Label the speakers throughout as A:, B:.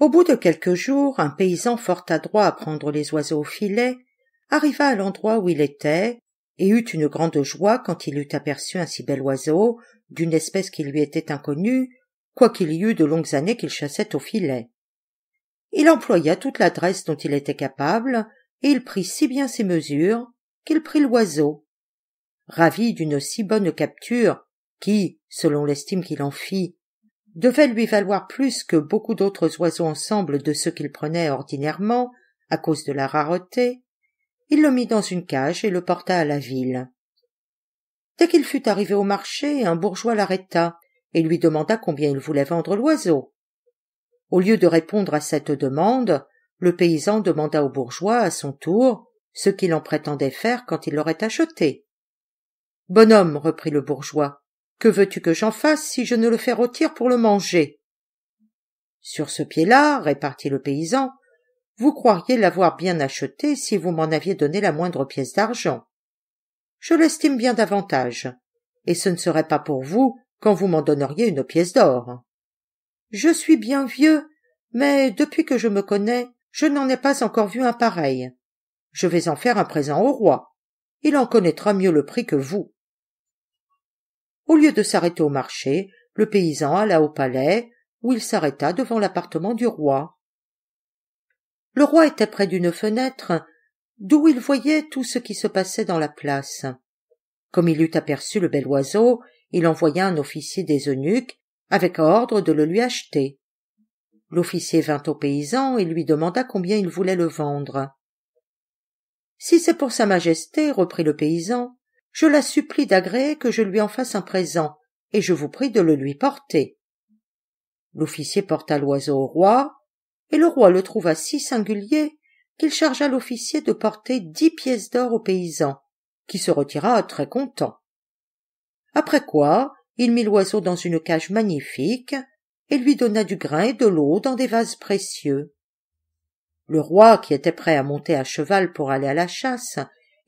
A: Au bout de quelques jours, un paysan fort adroit à prendre les oiseaux au filet arriva à l'endroit où il était et eut une grande joie quand il eut aperçu un si bel oiseau, d'une espèce qui lui était inconnue, quoiqu'il y eût de longues années qu'il chassait au filet. Il employa toute l'adresse dont il était capable, et il prit si bien ses mesures qu'il prit l'oiseau. Ravi d'une si bonne capture, qui, selon l'estime qu'il en fit, devait lui valoir plus que beaucoup d'autres oiseaux ensemble de ceux qu'il prenait ordinairement, à cause de la rareté, il le mit dans une cage et le porta à la ville. Dès qu'il fut arrivé au marché, un bourgeois l'arrêta et lui demanda combien il voulait vendre l'oiseau. Au lieu de répondre à cette demande, le paysan demanda au bourgeois, à son tour, ce qu'il en prétendait faire quand il l'aurait acheté. « Bonhomme, reprit le bourgeois, que veux-tu que j'en fasse si je ne le fais rôtir pour le manger ?» « Sur ce pied-là, répartit le paysan, vous croiriez l'avoir bien acheté si vous m'en aviez donné la moindre pièce d'argent. Je l'estime bien davantage, et ce ne serait pas pour vous quand vous m'en donneriez une pièce d'or. Je suis bien vieux, mais depuis que je me connais, je n'en ai pas encore vu un pareil. Je vais en faire un présent au roi. Il en connaîtra mieux le prix que vous. » Au lieu de s'arrêter au marché, le paysan alla au palais, où il s'arrêta devant l'appartement du roi. Le roi était près d'une fenêtre, d'où il voyait tout ce qui se passait dans la place. Comme il eut aperçu le bel oiseau, il envoya un officier des eunuques, avec ordre de le lui acheter. L'officier vint au paysan et lui demanda combien il voulait le vendre. « Si c'est pour sa majesté, reprit le paysan, je la supplie d'agréer que je lui en fasse un présent, et je vous prie de le lui porter. » L'officier porta l'oiseau au roi, et le roi le trouva si singulier qu'il chargea l'officier de porter 10 pièces d'or au paysan, qui se retira très content. Après quoi, il mit l'oiseau dans une cage magnifique et lui donna du grain et de l'eau dans des vases précieux. Le roi, qui était prêt à monter à cheval pour aller à la chasse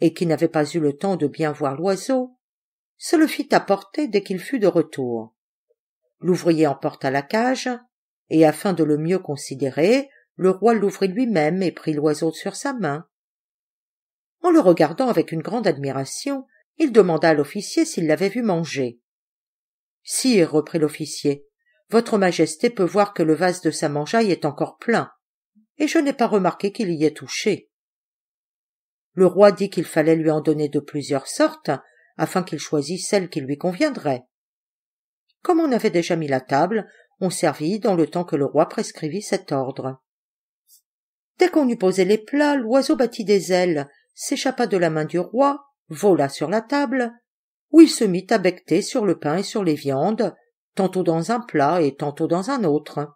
A: et qui n'avait pas eu le temps de bien voir l'oiseau, se le fit apporter dès qu'il fut de retour. L'ouvrier emporta la cage, et afin de le mieux considérer, le roi l'ouvrit lui-même et prit l'oiseau sur sa main. En le regardant avec une grande admiration, il demanda à l'officier s'il l'avait vu manger. « Sire, reprit l'officier, votre majesté peut voir que le vase de sa mangeaille est encore plein, et je n'ai pas remarqué qu'il y ait touché. » Le roi dit qu'il fallait lui en donner de plusieurs sortes, afin qu'il choisît celle qui lui conviendrait. Comme on avait déjà mis la table, on servit dans le temps que le roi prescrivit cet ordre. Dès qu'on eut posé les plats, l'oiseau battit des ailes, s'échappa de la main du roi, vola sur la table, où il se mit à becqueter sur le pain et sur les viandes, tantôt dans un plat et tantôt dans un autre.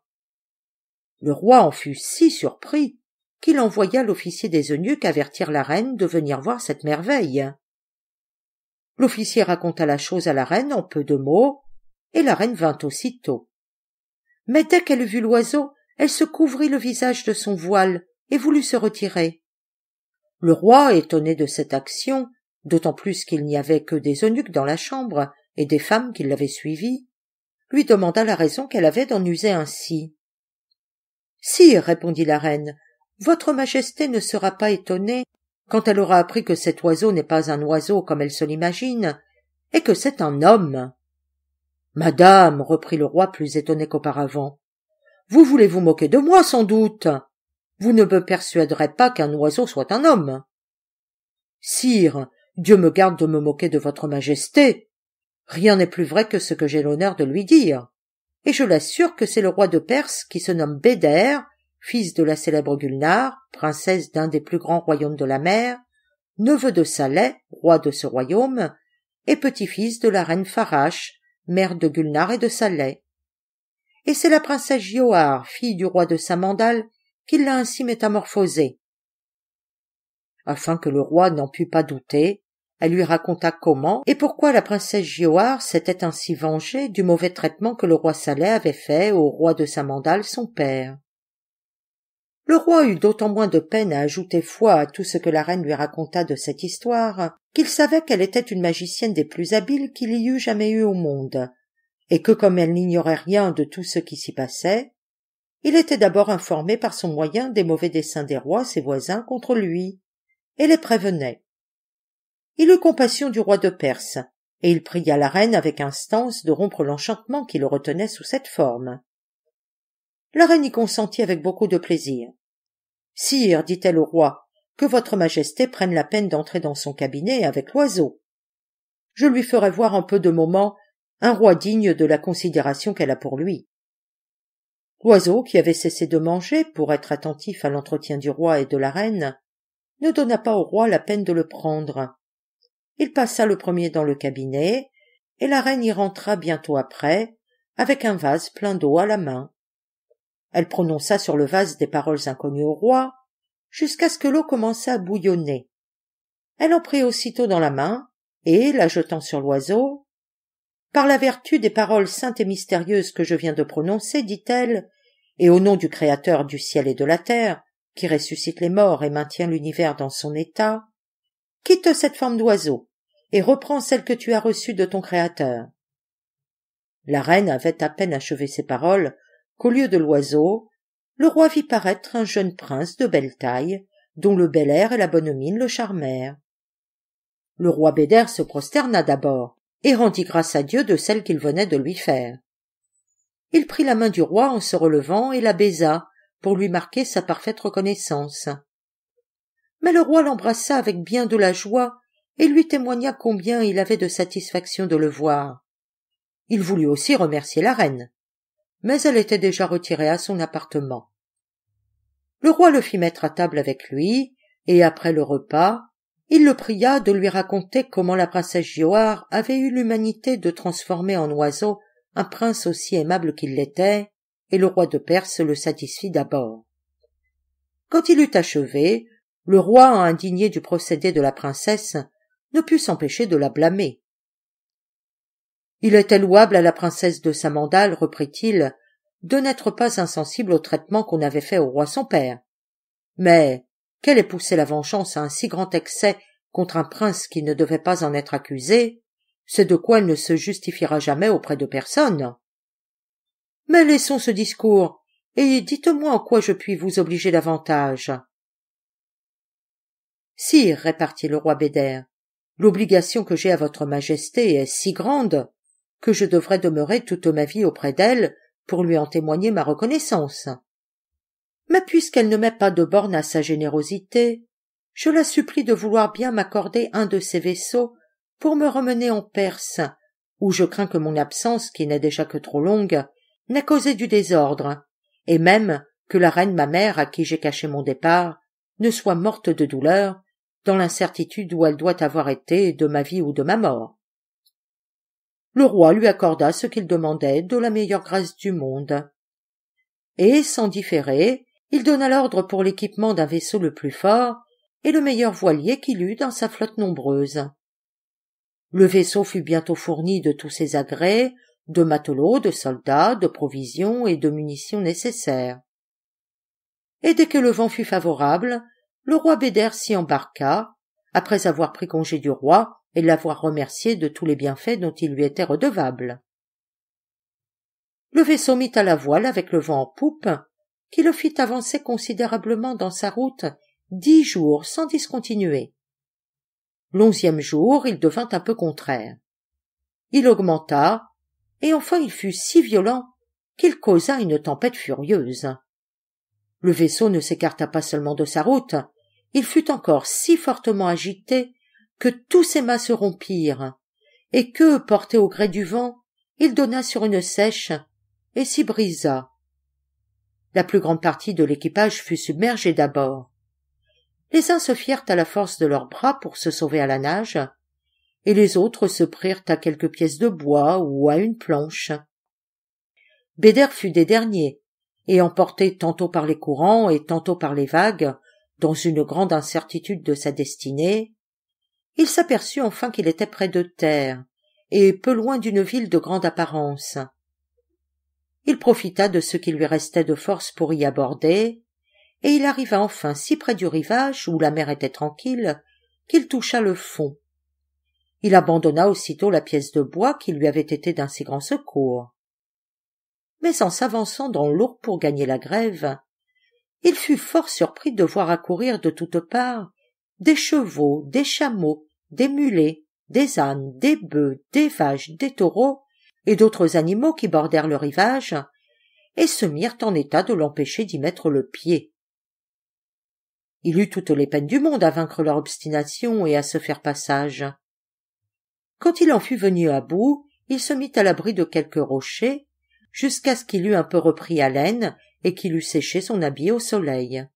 A: Le roi en fut si surpris qu'il envoya l'officier des eunuques avertir la reine de venir voir cette merveille. L'officier raconta la chose à la reine en peu de mots, et la reine vint aussitôt. Mais dès qu'elle eut vu l'oiseau, elle se couvrit le visage de son voile et voulut se retirer. Le roi, étonné de cette action, d'autant plus qu'il n'y avait que des eunuques dans la chambre et des femmes qui l'avaient suivie, lui demanda la raison qu'elle avait d'en user ainsi. « Sire, répondit la reine, votre majesté ne sera pas étonnée quand elle aura appris que cet oiseau n'est pas un oiseau comme elle se l'imagine, et que c'est un homme. »« Madame, reprit le roi plus étonné qu'auparavant, vous voulez vous moquer de moi sans doute. Vous ne me persuaderez pas qu'un oiseau soit un homme. »« Sire, Dieu me garde de me moquer de votre majesté. Rien n'est plus vrai que ce que j'ai l'honneur de lui dire. Et je l'assure que c'est le roi de Perse qui se nomme Bédère, fils de la célèbre Gulnare, princesse d'un des plus grands royaumes de la mer, neveu de Saleh, roi de ce royaume, et petit-fils de la reine Farache, mère de Gulnare et de Saleh. Et c'est la princesse Giauhare, fille du roi de Samandal, qui l'a ainsi métamorphosée. » Afin que le roi n'en pût pas douter, elle lui raconta comment et pourquoi la princesse Giauhare s'était ainsi vengée du mauvais traitement que le roi Saleh avait fait au roi de Samandal, son père. Le roi eut d'autant moins de peine à ajouter foi à tout ce que la reine lui raconta de cette histoire, qu'il savait qu'elle était une magicienne des plus habiles qu'il y eût jamais eu au monde, et que comme elle n'ignorait rien de tout ce qui s'y passait, Il était d'abord informé par son moyen des mauvais desseins des rois, ses voisins, contre lui, et les prévenait. Il eut compassion du roi de Perse, et il pria la reine avec instance de rompre l'enchantement qui le retenait sous cette forme. La reine y consentit avec beaucoup de plaisir. « Sire, dit-elle au roi, que votre majesté prenne la peine d'entrer dans son cabinet avec l'oiseau. Je lui ferai voir en peu de moments un roi digne de la considération qu'elle a pour lui. » L'oiseau, qui avait cessé de manger pour être attentif à l'entretien du roi et de la reine, ne donna pas au roi la peine de le prendre. Il passa le premier dans le cabinet, et la reine y rentra bientôt après, avec un vase plein d'eau à la main. Elle prononça sur le vase des paroles inconnues au roi, jusqu'à ce que l'eau commença à bouillonner. Elle en prit aussitôt dans la main, et, la jetant sur l'oiseau, « Par la vertu des paroles saintes et mystérieuses que je viens de prononcer, dit-elle, et au nom du Créateur du ciel et de la terre, qui ressuscite les morts et maintient l'univers dans son état, quitte cette forme d'oiseau, et reprends celle que tu as reçue de ton Créateur. » La reine avait à peine achevé ces paroles qu'au lieu de l'oiseau, le roi vit paraître un jeune prince de belle taille, dont le bel air et la bonne mine le charmèrent. Le roi Béder se prosterna d'abord, et rendit grâce à Dieu de celle qu'il venait de lui faire. Il prit la main du roi en se relevant et la baisa, pour lui marquer sa parfaite reconnaissance. Mais le roi l'embrassa avec bien de la joie, et lui témoigna combien il avait de satisfaction de le voir. Il voulut aussi remercier la reine, mais elle était déjà retirée à son appartement. Le roi le fit mettre à table avec lui, et après le repas, il le pria de lui raconter comment la princesse Giauhare avait eu l'humanité de transformer en oiseau un prince aussi aimable qu'il l'était, et le roi de Perse le satisfit d'abord. Quand il eut achevé, le roi, indigné du procédé de la princesse, ne put s'empêcher de la blâmer. « Il était louable à la princesse de Samandal, reprit-il, de n'être pas insensible au traitement qu'on avait fait au roi son père. Mais qu'elle ait poussé la vengeance à un si grand excès contre un prince qui ne devait pas en être accusé, c'est de quoi elle ne se justifiera jamais auprès de personne. Mais laissons ce discours, et dites-moi en quoi je puis vous obliger davantage. » « Sire, répartit le roi Béder, l'obligation que j'ai à votre majesté est si grande que je devrais demeurer toute ma vie auprès d'elle pour lui en témoigner ma reconnaissance. Mais puisqu'elle ne met pas de borne à sa générosité, je la supplie de vouloir bien m'accorder un de ses vaisseaux pour me remener en Perse, où je crains que mon absence, qui n'est déjà que trop longue, n'ait causé du désordre, et même que la reine ma mère, à qui j'ai caché mon départ, ne soit morte de douleur, dans l'incertitude où elle doit avoir été de ma vie ou de ma mort. » Le roi lui accorda ce qu'il demandait de la meilleure grâce du monde. Et, sans différer, il donna l'ordre pour l'équipement d'un vaisseau le plus fort et le meilleur voilier qu'il eût dans sa flotte nombreuse. Le vaisseau fut bientôt fourni de tous ses agrès, de matelots, de soldats, de provisions et de munitions nécessaires. Et dès que le vent fut favorable, le roi Béder s'y embarqua, après avoir pris congé du roi et l'avoir remercié de tous les bienfaits dont il lui était redevable. Le vaisseau mit à la voile avec le vent en poupe, qui le fit avancer considérablement dans sa route 10 jours sans discontinuer. L'11e jour, il devint un peu contraire. Il augmenta, et enfin il fut si violent qu'il causa une tempête furieuse. Le vaisseau ne s'écarta pas seulement de sa route, il fut encore si fortement agité que tous ses mâts se rompirent, et que, porté au gré du vent, il donna sur une sèche et s'y brisa. La plus grande partie de l'équipage fut submergée d'abord. Les uns se fièrent à la force de leurs bras pour se sauver à la nage, et les autres se prirent à quelques pièces de bois ou à une planche. Béder fut des derniers, et emporté tantôt par les courants et tantôt par les vagues, dans une grande incertitude de sa destinée, il s'aperçut enfin qu'il était près de terre, et peu loin d'une ville de grande apparence. Il profita de ce qui lui restait de force pour y aborder, et il arriva enfin si près du rivage, où la mer était tranquille, qu'il toucha le fond. Il abandonna aussitôt la pièce de bois qui lui avait été d'un si grand secours. mais en s'avançant dans l'eau pour gagner la grève, il fut fort surpris de voir accourir de toutes parts des chevaux, des chameaux, des mulets, des ânes, des bœufs, des vaches, des taureaux et d'autres animaux qui bordèrent le rivage et se mirent en état de l'empêcher d'y mettre le pied. Il eut toutes les peines du monde à vaincre leur obstination et à se faire passage. Quand il en fut venu à bout, il se mit à l'abri de quelques rochers, jusqu'à ce qu'il eût un peu repris haleine et qu'il eût séché son habit au soleil.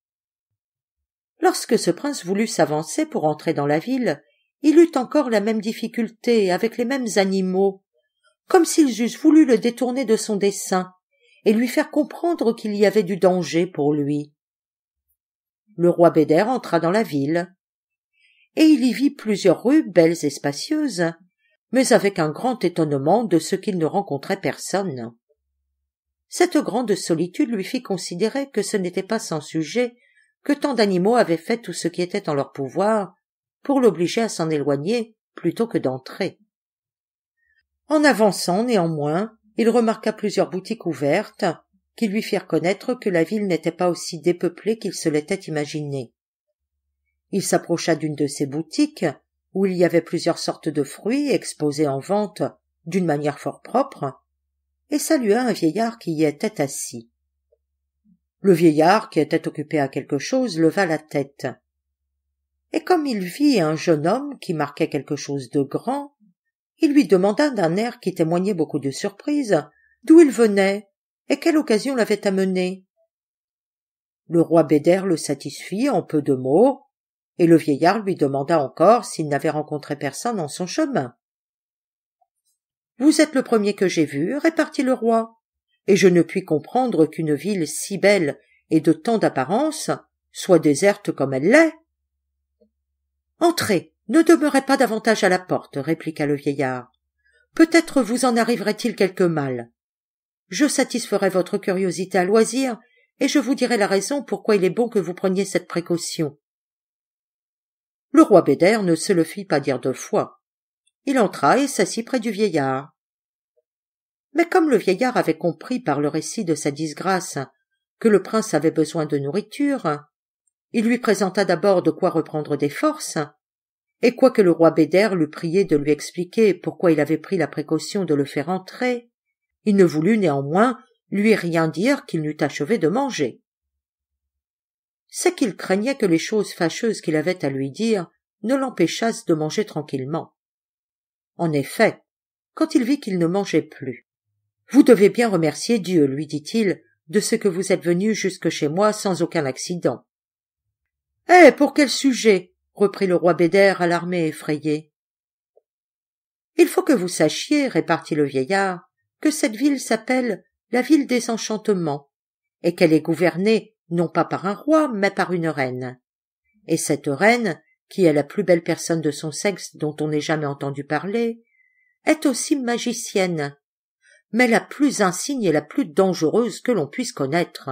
A: Lorsque ce prince voulut s'avancer pour entrer dans la ville, il eut encore la même difficulté avec les mêmes animaux, comme s'ils eussent voulu le détourner de son dessein et lui faire comprendre qu'il y avait du danger pour lui. Le roi Bédère entra dans la ville, et il y vit plusieurs rues belles et spacieuses, mais avec un grand étonnement de ce qu'il ne rencontrait personne. Cette grande solitude lui fit considérer que ce n'était pas sans sujet que tant d'animaux avaient fait tout ce qui était en leur pouvoir pour l'obliger à s'en éloigner plutôt que d'entrer. En avançant, néanmoins, il remarqua plusieurs boutiques ouvertes qui lui firent connaître que la ville n'était pas aussi dépeuplée qu'il se l'était imaginé. Il s'approcha d'une de ces boutiques, où il y avait plusieurs sortes de fruits exposés en vente d'une manière fort propre, et salua un vieillard qui y était assis. Le vieillard, qui était occupé à quelque chose, leva la tête. Et comme il vit un jeune homme qui marquait quelque chose de grand, il lui demanda d'un air qui témoignait beaucoup de surprise d'où il venait et quelle occasion l'avait amené. Le roi Bédère le satisfit en peu de mots, et le vieillard lui demanda encore s'il n'avait rencontré personne en son chemin. « Vous êtes le premier que j'ai vu, » répartit le roi, « et je ne puis comprendre qu'une ville si belle et de tant d'apparence soit déserte comme elle l'est. »« Entrez, ne demeurez pas davantage à la porte, » répliqua le vieillard. « Peut-être vous en arriverait-il quelque mal. Je satisferai votre curiosité à loisir, et je vous dirai la raison pourquoi il est bon que vous preniez cette précaution. » Le roi Bédère ne se le fit pas dire deux fois. Il entra et s'assit près du vieillard. Mais comme le vieillard avait compris par le récit de sa disgrâce que le prince avait besoin de nourriture, il lui présenta d'abord de quoi reprendre des forces, et quoique le roi Bédère l'eût prié de lui expliquer pourquoi il avait pris la précaution de le faire entrer, il ne voulut néanmoins lui rien dire qu'il n'eût achevé de manger. C'est qu'il craignait que les choses fâcheuses qu'il avait à lui dire ne l'empêchassent de manger tranquillement. En effet, quand il vit qu'il ne mangeait plus, « Vous devez bien remercier Dieu, lui dit-il, de ce que vous êtes venu jusque chez moi sans aucun accident. »« Eh, pour quel sujet ?» reprit le roi Bédère, alarmé et effrayé. « Il faut que vous sachiez, répartit le vieillard, que cette ville s'appelle la ville des enchantements, et qu'elle est gouvernée non pas par un roi, mais par une reine. Et cette reine, qui est la plus belle personne de son sexe dont on n'ait jamais entendu parler, est aussi magicienne, mais la plus insigne et la plus dangereuse que l'on puisse connaître.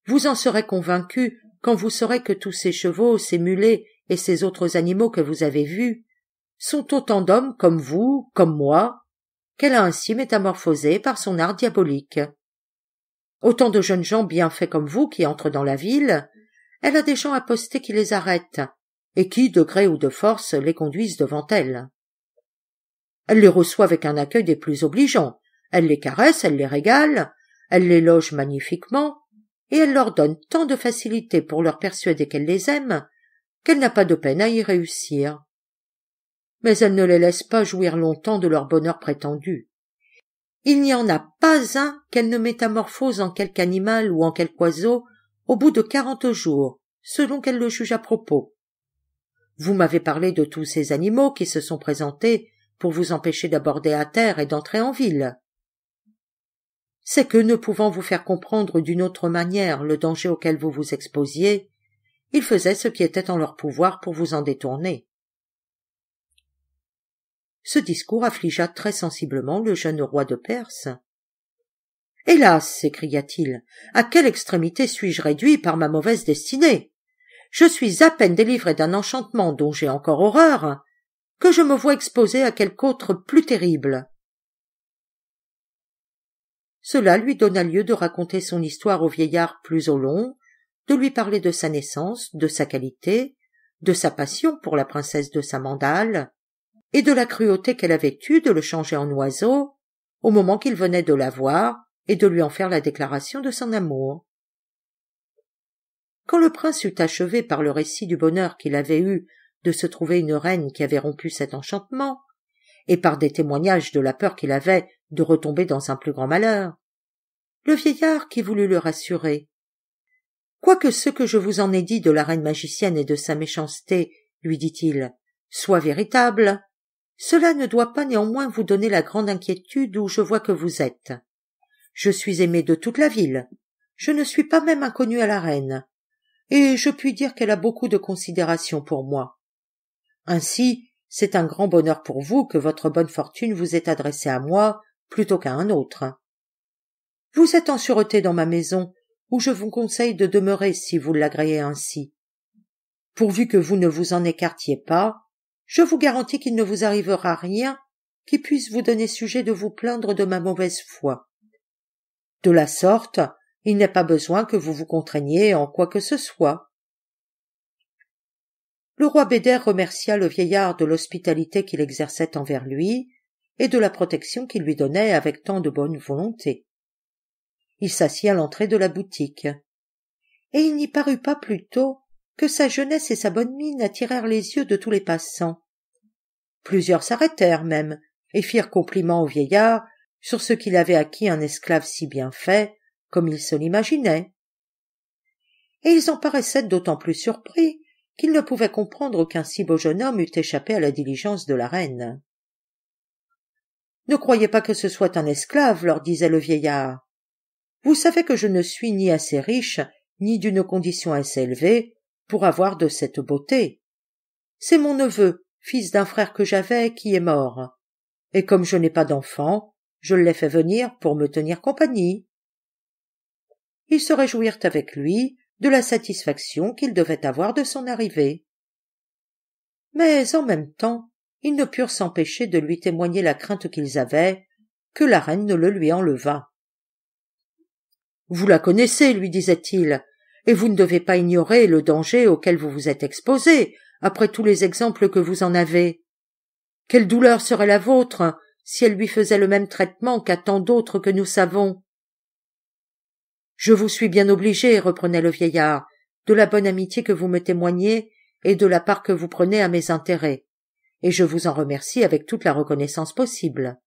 A: Vous en serez convaincu quand vous saurez que tous ces chevaux, ces mulets et ces autres animaux que vous avez vus sont autant d'hommes comme vous, comme moi, qu'elle a ainsi métamorphosés par son art diabolique. Autant de jeunes gens bien faits comme vous qui entrent dans la ville, elle a des gens apostés qui les arrêtent, et qui, de gré ou de force, les conduisent devant elle. Elle les reçoit avec un accueil des plus obligeants, elle les caresse, elle les régale, elle les loge magnifiquement, et elle leur donne tant de facilité pour leur persuader qu'elle les aime, qu'elle n'a pas de peine à y réussir. Mais elle ne les laisse pas jouir longtemps de leur bonheur prétendu. Il n'y en a pas un qu'elle ne métamorphose en quelque animal ou en quelque oiseau au bout de 40 jours, selon qu'elle le juge à propos. Vous m'avez parlé de tous ces animaux qui se sont présentés pour vous empêcher d'aborder à terre et d'entrer en ville. C'est que, ne pouvant vous faire comprendre d'une autre manière le danger auquel vous vous exposiez, ils faisaient ce qui était en leur pouvoir pour vous en détourner. Ce discours affligea très sensiblement le jeune roi de Perse. « Hélas !» s'écria-t-il, « à quelle extrémité suis-je réduit par ma mauvaise destinée ? Je suis à peine délivré d'un enchantement dont j'ai encore horreur, que je me vois exposé à quelque autre plus terrible. » Cela lui donna lieu de raconter son histoire au vieillard plus au long, de lui parler de sa naissance, de sa qualité, de sa passion pour la princesse de Samandal, et de la cruauté qu'elle avait eue de le changer en oiseau, au moment qu'il venait de la voir, et de lui en faire la déclaration de son amour. Quand le prince eut achevé par le récit du bonheur qu'il avait eu de se trouver une reine qui avait rompu cet enchantement, et par des témoignages de la peur qu'il avait de retomber dans un plus grand malheur, le vieillard qui voulut le rassurer. Quoique ce que je vous en ai dit de la reine magicienne et de sa méchanceté, lui dit-il, soit véritable, cela ne doit pas néanmoins vous donner la grande inquiétude où je vois que vous êtes. Je suis aimé de toute la ville, je ne suis pas même inconnu à la reine, et je puis dire qu'elle a beaucoup de considération pour moi. Ainsi, c'est un grand bonheur pour vous que votre bonne fortune vous ait adressé à moi plutôt qu'à un autre. Vous êtes en sûreté dans ma maison, où je vous conseille de demeurer si vous l'agréez ainsi. Pourvu que vous ne vous en écartiez pas, je vous garantis qu'il ne vous arrivera rien qui puisse vous donner sujet de vous plaindre de ma mauvaise foi. De la sorte, il n'est pas besoin que vous vous contraigniez en quoi que ce soit. Le roi Béder remercia le vieillard de l'hospitalité qu'il exerçait envers lui et de la protection qu'il lui donnait avec tant de bonne volonté. Il s'assit à l'entrée de la boutique, et il n'y parut pas plus tôt que sa jeunesse et sa bonne mine attirèrent les yeux de tous les passants. Plusieurs s'arrêtèrent même, et firent compliment au vieillard sur ce qu'il avait acquis un esclave si bien fait, comme il se l'imaginait. Et ils en paraissaient d'autant plus surpris qu'ils ne pouvaient comprendre qu'un si beau jeune homme eût échappé à la diligence de la reine. « Ne croyez pas que ce soit un esclave, leur disait le vieillard. Vous savez que je ne suis ni assez riche, ni d'une condition assez élevée pour avoir de cette beauté. C'est mon neveu, fils d'un frère que j'avais, qui est mort. Et comme je n'ai pas d'enfant, je l'ai fait venir pour me tenir compagnie. » Ils se réjouirent avec lui de la satisfaction qu'il devait avoir de son arrivée. Mais en même temps, ils ne purent s'empêcher de lui témoigner la crainte qu'ils avaient que la reine ne le lui enlevât. « Vous la connaissez, lui disait-il, et vous ne devez pas ignorer le danger auquel vous vous êtes exposé, après tous les exemples que vous en avez. Quelle douleur serait la vôtre si elle lui faisait le même traitement qu'à tant d'autres que nous savons. »« Je vous suis bien obligé, reprenait le vieillard, de la bonne amitié que vous me témoignez et de la part que vous prenez à mes intérêts, et je vous en remercie avec toute la reconnaissance possible.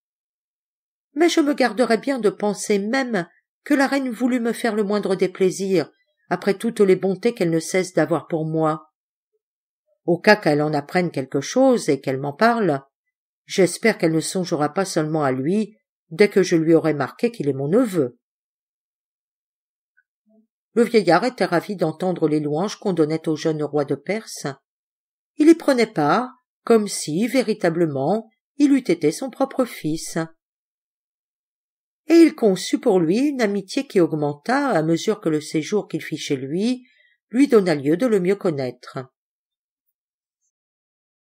A: Mais je me garderais bien de penser même que la reine voulut me faire le moindre déplaisir, après toutes les bontés qu'elle ne cesse d'avoir pour moi. Au cas qu'elle en apprenne quelque chose et qu'elle m'en parle, j'espère qu'elle ne songera pas seulement à lui dès que je lui aurai marqué qu'il est mon neveu. » Le vieillard était ravi d'entendre les louanges qu'on donnait au jeune roi de Perse. Il y prenait part, comme si, véritablement, il eût été son propre fils. Et il conçut pour lui une amitié qui augmenta à mesure que le séjour qu'il fit chez lui donna lieu de le mieux connaître.